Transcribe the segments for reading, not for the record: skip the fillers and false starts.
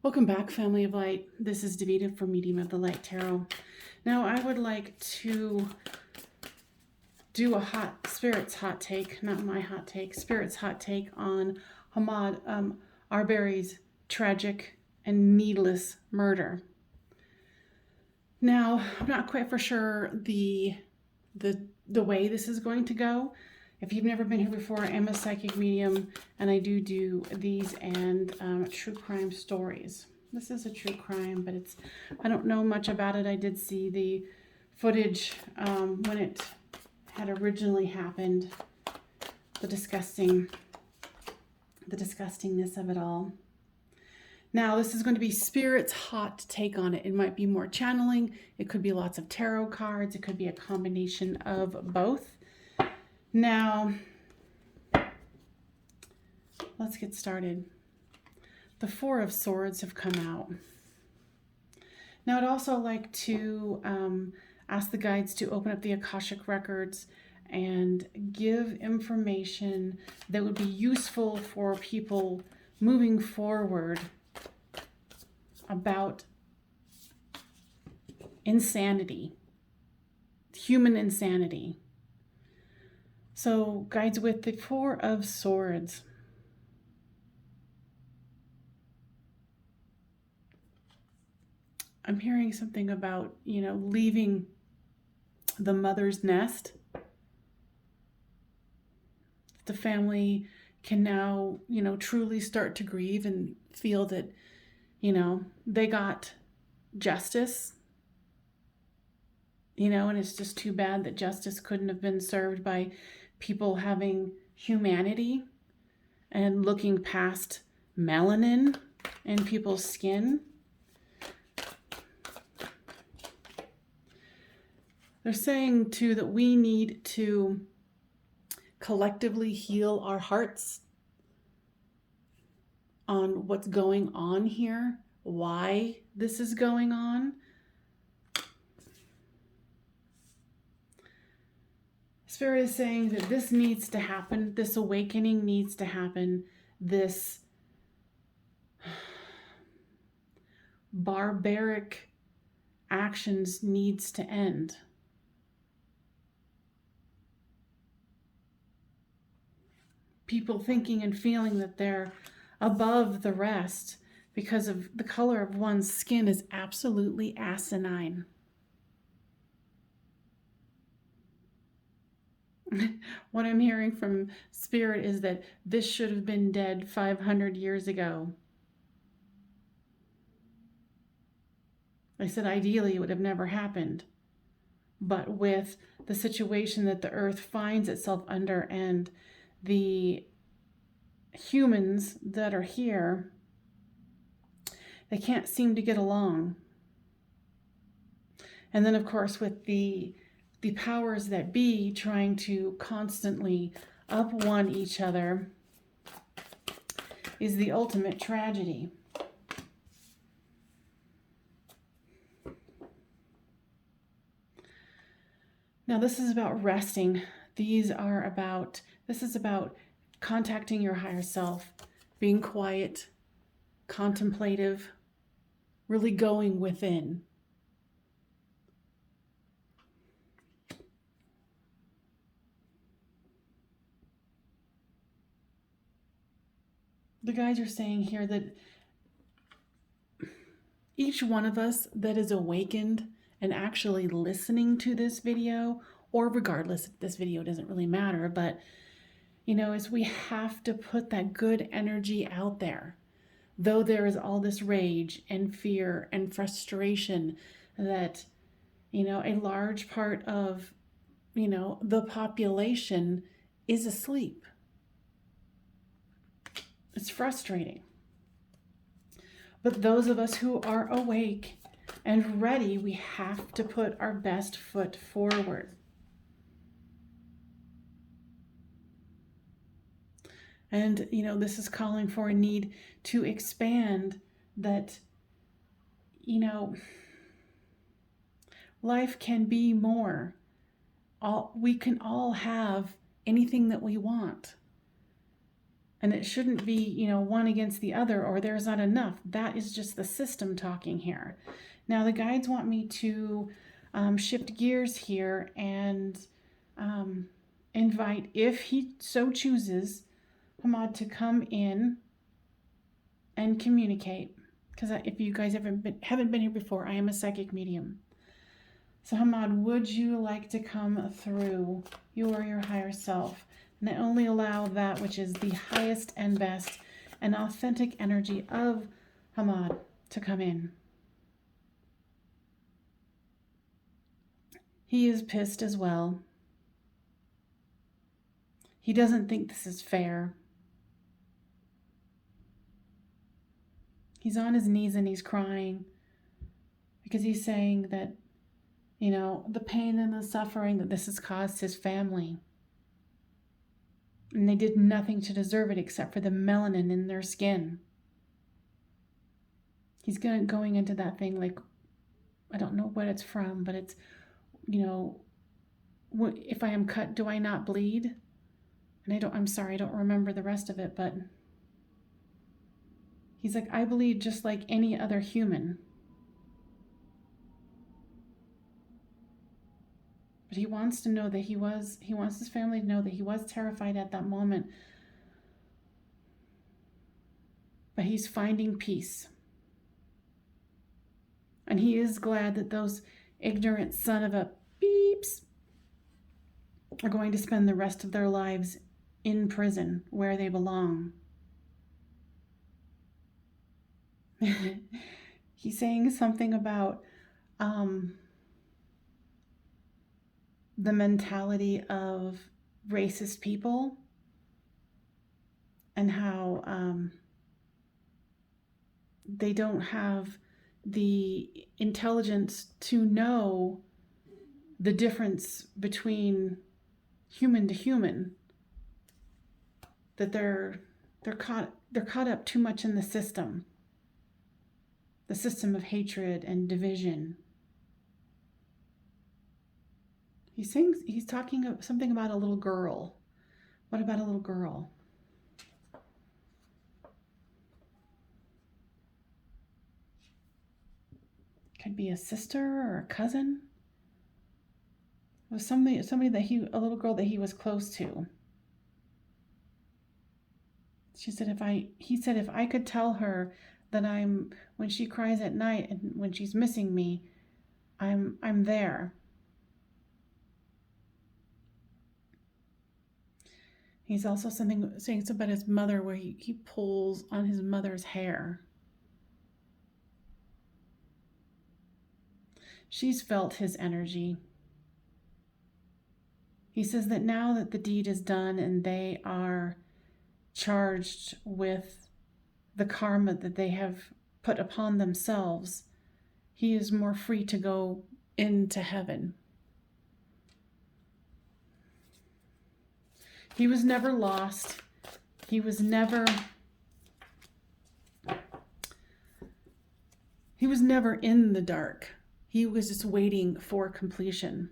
Welcome back, Family of Light. This is Davida from Medium of the Light Tarot. Now, I would like to do a Spirit's hot take, not my hot take, Spirit's hot take on Ahmaud Arbery's tragic and needless murder. Now, I'm not quite for sure the way this is going to go. If you've never been here before, I'm a psychic medium, and I do these and true crime stories. This is a true crime, but I don't know much about it. I did see the footage when it had originally happened, the disgustingness of it all. Now, this is going to be Spirit's hot take on it. It might be more channeling. It could be lots of tarot cards. It could be a combination of both. Now, let's get started. The Four of Swords have come out. Now, I'd also like to ask the guides to open up the Akashic records and give information that would be useful for people moving forward about insanity, human insanity. So, guides, with the Four of Swords. I'm hearing something about, leaving the mother's nest. The family can now, truly start to grieve and feel that, they got justice. And it's just too bad that justice couldn't have been served by people having humanity and looking past melanin in people's skin. They're saying, too, that we need to collectively heal our hearts on what's going on here, why this is going on. Spirit is saying that this needs to happen, this awakening needs to happen, this barbaric actions needs to end. People thinking and feeling that they're above the rest because of the color of one's skin is absolutely asinine. What I'm hearing from Spirit is that this should have been dead 500 years ago. I said ideally it would have never happened. But with the situation that the earth finds itself under and the humans that are here, they can't seem to get along. And then, of course, with the powers that be trying to constantly up one each other is the ultimate tragedy. Now, this is about resting. This is about contacting your higher self, being quiet, contemplative, really going within. The guides are saying here that each one of us that is awakened and actually listening to this video, or regardless, this video doesn't really matter, but is we have to put that good energy out there. Though there is all this rage and fear and frustration that, a large part of, the population is asleep. It's frustrating. But those of us who are awake and ready, we have to put our best foot forward. And, this is calling for a need to expand that, life can be more. We can all have anything that we want. And it shouldn't be, one against the other or there's not enough. That is just the system talking here. Now, the guides want me to shift gears here and invite, if he so chooses, Ahmaud to come in and communicate. Because if you guys haven't been here before, I am a psychic medium. So Ahmaud, would you like to come through your higher self and only allow that which is the highest and best and authentic energy of Ahmaud to come in? He is pissed as well. He doesn't think this is fair. He's on his knees and he's crying because he's saying that, the pain and the suffering that this has caused his family. And they did nothing to deserve it except for the melanin in their skin. He's going into that thing like, I don't know what it's from, but it's, if I am cut, do I not bleed? And I'm sorry, I don't remember the rest of it, but he's like, I bleed just like any other human. But he wants to know that he wants his family to know that he was terrified at that moment. But he's finding peace. And he is glad that those ignorant son of a beeps are going to spend the rest of their lives in prison where they belong. He's saying something about the mentality of racist people and how they don't have the intelligence to know the difference between human to human, that they're caught up too much in the system of hatred and division. He's talking something about a little girl. What about a little girl? Could be a sister or a cousin. It was somebody that a little girl that he was close to. He said if I could tell her that when she cries at night and when she's missing me, I'm there. He's also saying something about his mother where he pulls on his mother's hair. She's felt his energy. He says that now that the deed is done and they are charged with the karma that they have put upon themselves, he is more free to go into heaven. He was never lost. He was never in the dark. He was just waiting for completion.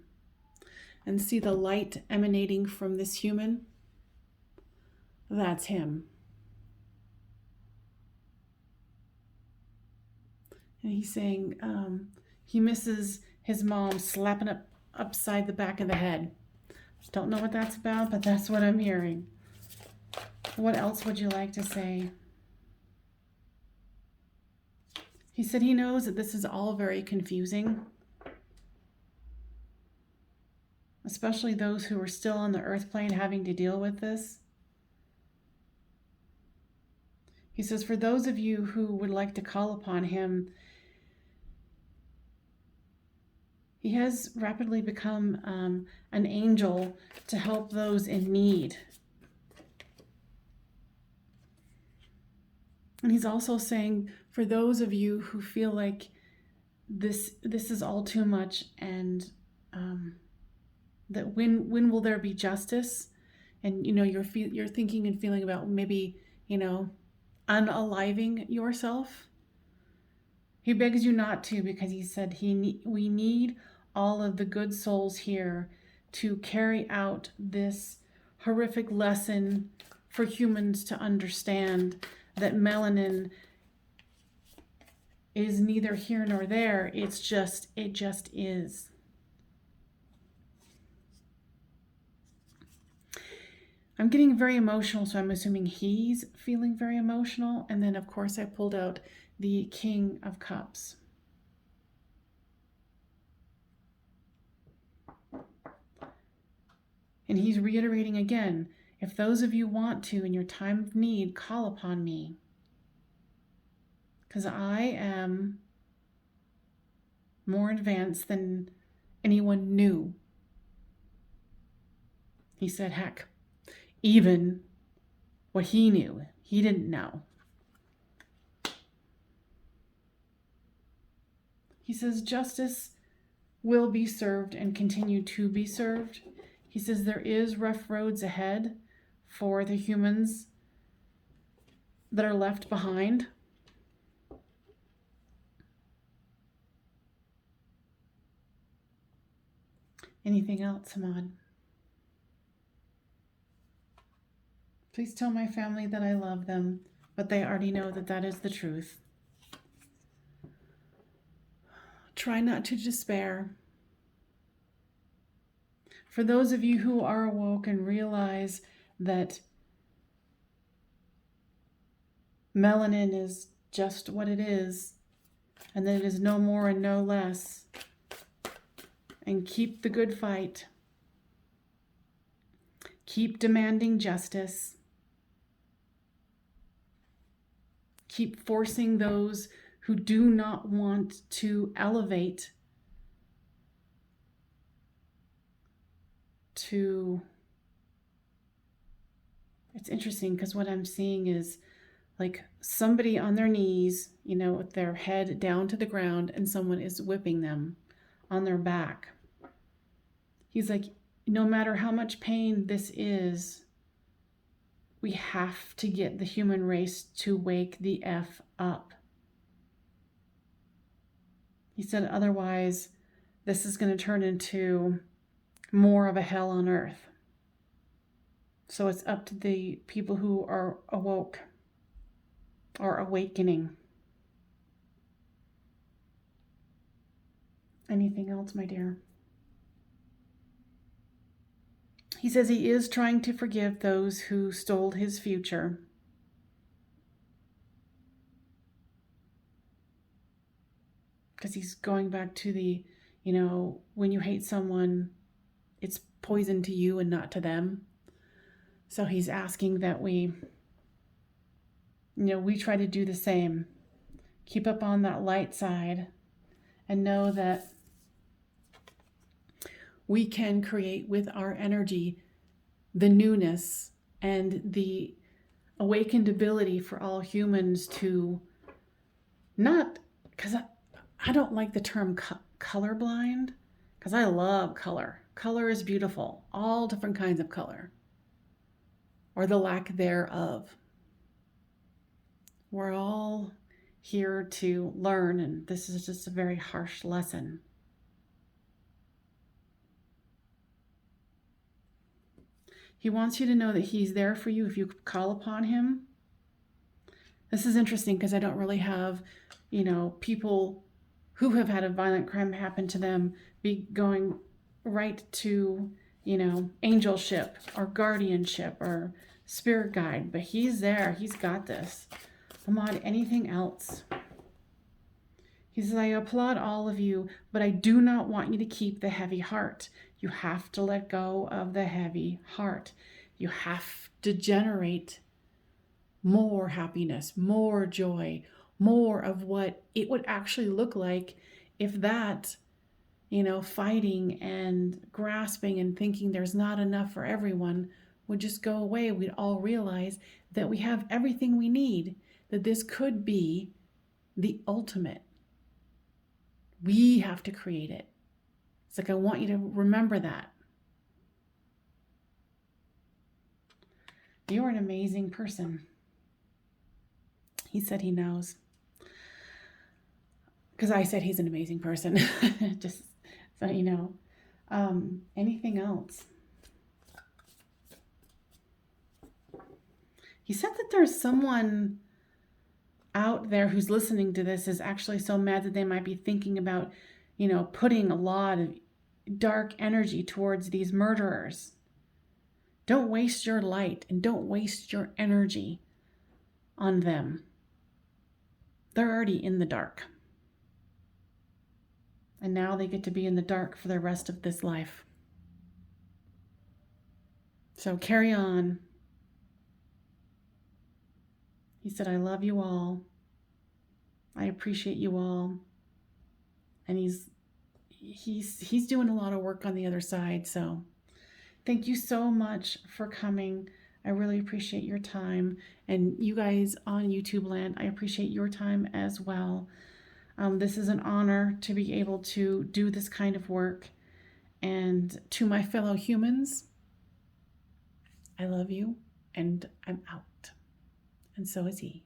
And see the light emanating from this human? That's him. And he's saying he misses his mom slapping upside the back of the head. Don't know what that's about, but that's what I'm hearing. What else would you like to say? He said he knows that this is all very confusing, especially those who are still on the earth plane having to deal with this. He says, for those of you who would like to call upon him, he has rapidly become an angel to help those in need. And he's also saying, for those of you who feel like this is all too much, and that when will there be justice? And you're thinking and feeling about maybe unaliving yourself. He begs you not to, because he said we need all of the good souls here to carry out this horrific lesson for humans to understand that melanin is neither here nor there. It just is. I'm getting very emotional, so I'm assuming he's feeling very emotional. And then, of course, I pulled out the King of Cups. And he's reiterating again, if those of you want to, in your time of need, call upon me. Because I am more advanced than anyone knew. He said, heck, even what he knew, he didn't know. He says justice will be served and continue to be served. He says there is rough roads ahead for the humans that are left behind. Anything else, Ahmaud? Please tell my family that I love them, but they already know that that is the truth. Try not to despair. For those of you who are awoke and realize that melanin is just what it is, and that it is no more and no less, and keep the good fight. Keep demanding justice. Keep forcing those who do not want to elevate to... It's interesting because what I'm seeing is like somebody on their knees, you know, with their head down to the ground, and someone is whipping them on their back. He's like, no matter how much pain this is, we have to get the human race to wake the F up. He said, otherwise, this is going to turn into more of a hell on earth. So it's up to the people who are awoke or awakening. Anything else, my dear? He says he is trying to forgive those who stole his future. Because he's going back to the, you know, when you hate someone, it's poison to you and not to them. So he's asking that we try to do the same. Keep up on that light side and know that we can create with our energy the newness and the awakened ability for all humans to not, because I don't like the term colorblind, because I love color. Color is beautiful, all different kinds of color, or the lack thereof. We're all here to learn, and this is just a very harsh lesson. He wants you to know that he's there for you if you call upon him. This is interesting because I don't really have, people who have had a violent crime happen to them be going right to, angelship or guardianship or spirit guide. But he's there. He's got this. Ahmaud, anything else? He says, I applaud all of you, but I do not want you to keep the heavy heart. You have to let go of the heavy heart. You have to generate more happiness, more joy, more of what it would actually look like if that, fighting and grasping and thinking there's not enough for everyone would just go away. We'd all realize that we have everything we need, that this could be the ultimate. We have to create it. It's like, I want you to remember that. You're an amazing person. He said he knows. Because I said he's an amazing person. Just so you know. Anything else? He said that there's someone out there who's listening to this is actually so mad that they might be thinking about, putting a lot of dark energy towards these murderers. Don't waste your light and don't waste your energy on them. They're already in the dark. And now they get to be in the dark for the rest of this life. So carry on. He said, I love you all. I appreciate you all. And he's doing a lot of work on the other side. So thank you so much for coming. I really appreciate your time. And you guys on YouTube land, I appreciate your time as well. This is an honor to be able to do this kind of work. And to my fellow humans, I love you and I'm out. And so is he.